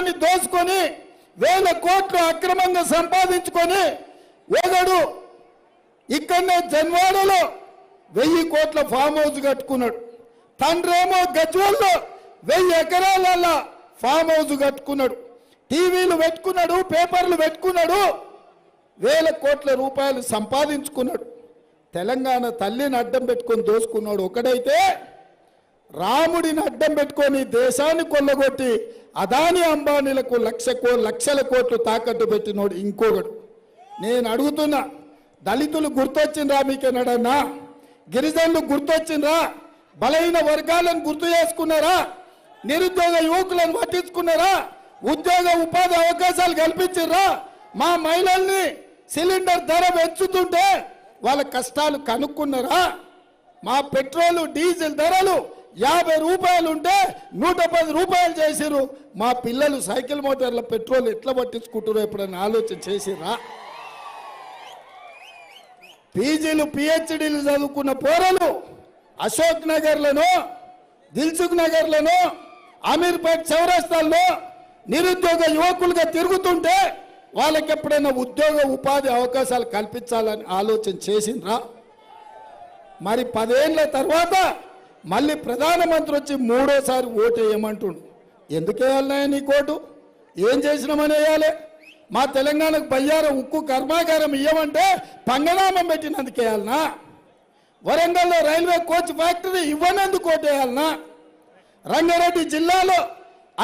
రాష్ట్రాన్ని దోచుకొని వేల కోట్లు అక్రమంగా సంపాదించుకొని ఒకడు ఇక్కడనే జన్వాడలో 1000 కోట్ల ఫామ్ హౌస్ కట్టుకున్నాడు. తండ్రేమో గజ్వల్లో 1000 ఎకరాల ఫామ్ హౌస్ కట్టుకున్నాడు. టీవీలు పెట్టుకున్నాడు, పేపర్లు పెట్టుకున్నాడు, వేల కోట్ల రూపాయలు సంపాదించుకున్నాడు. తెలంగాణ తల్లిని అడ్డం పెట్టుకొని దోసుకున్నాడు ఒకడైతే, రాముడిని అడ్డం పెట్టుకొని దేశాన్ని కొల్లగొట్టి అదాని అంబానీలకు లక్షల కోట్లు తాకట్టు పెట్టినోడు ఇంకొకడు. నేను అడుగుతున్నా, దళితులు గుర్తొచ్చిండ్రా మీకేనాడన్నా? గిరిజనులు గుర్తొచ్చిండ్రా? బలహీన వర్గాలను గుర్తు చేసుకున్నారా? నిరుద్యోగ యువకులను పట్టించుకున్నారా? ఉద్యోగ ఉపాధి అవకాశాలు కల్పించారా? మా మహిళల్ని సిలిండర్ ధర పెంచుతుంటే వాళ్ళ కష్టాలు కనుక్కున్నారా? మా పెట్రోలు డీజిల్ ధరలు 50 రూపాయలు ఉంటే 110 రూపాయలు చేసిరు. మా పిల్లలు సైకిల్ మోటార్ల పెట్రోల్ ఎట్లా పట్టించుకుంటారో ఎప్పుడైనా ఆలోచన చేసిరా? పీజీలు పిహెచ్డీలు చదువుకున్న పోరలు అశోక్ నగర్లను, దిల్సుఖ్ నగర్లను, అమీర్పేట్ చౌరస్తాల్లో నిరుద్యోగ యువకులుగా తిరుగుతుంటే వాళ్ళకి ఎప్పుడైనా ఉద్యోగ ఉపాధి అవకాశాలు కల్పించాలని ఆలోచన చేసిండ్రా? మరి 10 ఏళ్ల తర్వాత మళ్ళీ ప్రధానమంత్రి వచ్చి 3వ ఓటు వేయమంటుండు. ఎందుకు వేయాలన్నా నీ కోటు? ఏం చేసినామని వేయాలి? మా తెలంగాణకు బయ్యార ఉక్కు కర్మాగారం ఇవ్వమంటే పంగనామం పెట్టినందుకు వేయాలనా? వరంగల్లో రైల్వే కోచ్ ఫ్యాక్టరీ ఇవ్వనందుకు ఓటు వేయాలనా? రంగారెడ్డి జిల్లాలో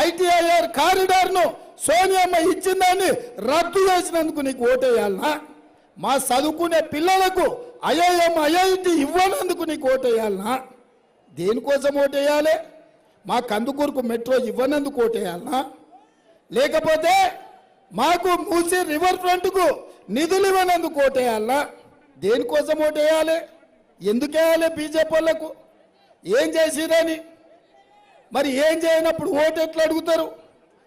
ఐటీఐఆర్ కారిడార్ను సోనియమ్మ ఇచ్చిందాన్ని రద్దు చేసినందుకు నీకు ఓటేయాలనా? మా చదువుకునే పిల్లలకు ఐఐఎం ఐఐటి ఇవ్వనందుకు నీకు ఓటేయాలనా? దేనికోసం ఓటేయాలి? మా కందుకూరుకు మెట్రో ఇవ్వనందుకు ఓటేయాలనా? లేకపోతే మాకు మూసి రివర్ ఫ్రంట్కు నిధులు ఇవ్వనందుకు ఓటేయాలనా? దేనికోసం ఓటేయాలి? ఎందుకు వేయాలి? బీజేపీ వాళ్ళకు ఏం చేసిరని? మరి ఏం చేయనప్పుడు ఓటు ఎట్లా అడుగుతారు?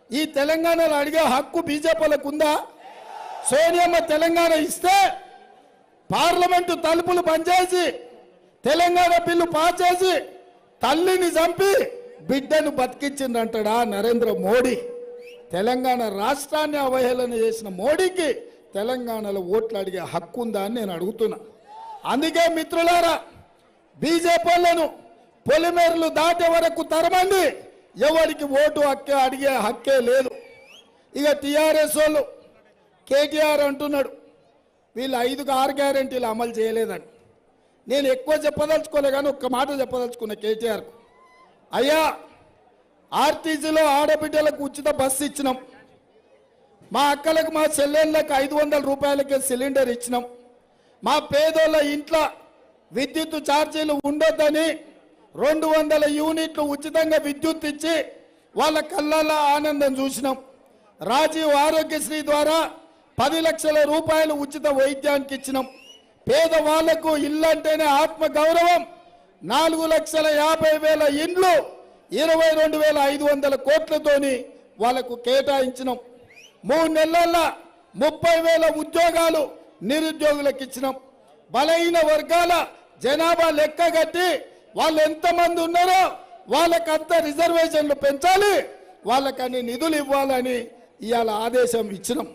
ఈ తెలంగాణలో అడిగే హక్కు బీజేపీలకు ఉందా? సోనియమ్మ తెలంగాణ ఇస్తే పార్లమెంటు తలుపులు బంద్ చేసి తెలంగాణ బిల్లు పాస్ చేసి తల్లిని చంపి బిడ్డను బతికించిందంటాడా నరేంద్ర మోడీ? తెలంగాణ రాష్ట్రాన్ని అవహేళన చేసిన మోడీకి తెలంగాణలో ఓట్లు అడిగే హక్కు ఉందా అని నేను అడుగుతున్నా. అందుకే మిత్రులారా, బీజేపీ వాళ్ళను పొలిమేరలు దాటే వరకు తరమండి. ఎవరికి ఓటు హక్కే అడిగే హక్కే లేదు. ఇక టీఆర్ఎస్ వాళ్ళు కేటీఆర్ అంటున్నాడు వీళ్ళు 5-6 గ్యారెంటీలు అమలు చేయలేదని. నేను ఎక్కువ చెప్పదలుచుకోలే కానీ ఒక్క మాట చెప్పదలుచుకున్నా కేటీఆర్కు. అయ్యా, ఆర్టీసీలో ఆడబిడ్డలకు ఉచిత బస్సు ఇచ్చినాం, మా అక్కలకు మా చెల్లెళ్ళకు 500 రూపాయలకే సిలిండర్ ఇచ్చినాం, మా పేదోళ్ళ ఇంట్లో విద్యుత్ ఛార్జీలు ఉండొద్దని 200 యూనిట్లు ఉచితంగా విద్యుత్ ఇచ్చి వాళ్ళ కళ్ళల్లో ఆనందం చూసినాం. రాజీవ్ ఆరోగ్యశ్రీ ద్వారా 10 లక్షల రూపాయలు ఉచిత వైద్యానికి ఇచ్చినాం. పేదవాళ్లకు ఇల్లు అంటేనే ఆత్మ గౌరవం. 4,50,000 ఇండ్లు 22,500 కోట్లతోని వాళ్లకు కేటాయించినాం. 3 నెలల్లో 30,000 ఉద్యోగాలు నిరుద్యోగులకు ఇచ్చినాం. బలహీన వర్గాల జనాభా లెక్కగట్టి వాళ్ళు ఎంతమంది ఉన్నారో వాళ్ళకంత రిజర్వేషన్లు పెంచాలి, వాళ్ళకని నిధులు ఇవ్వాలని ఇవాళ ఆదేశం ఇచ్చినాం.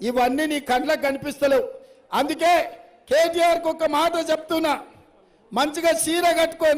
ఇవన్నీ నీ కళ్ళకు కనిపిస్తలేవు. అందుకే కేటీఆర్కి ఒక మాట చెప్తున్నా, మంచిగా చీర కట్టుకో.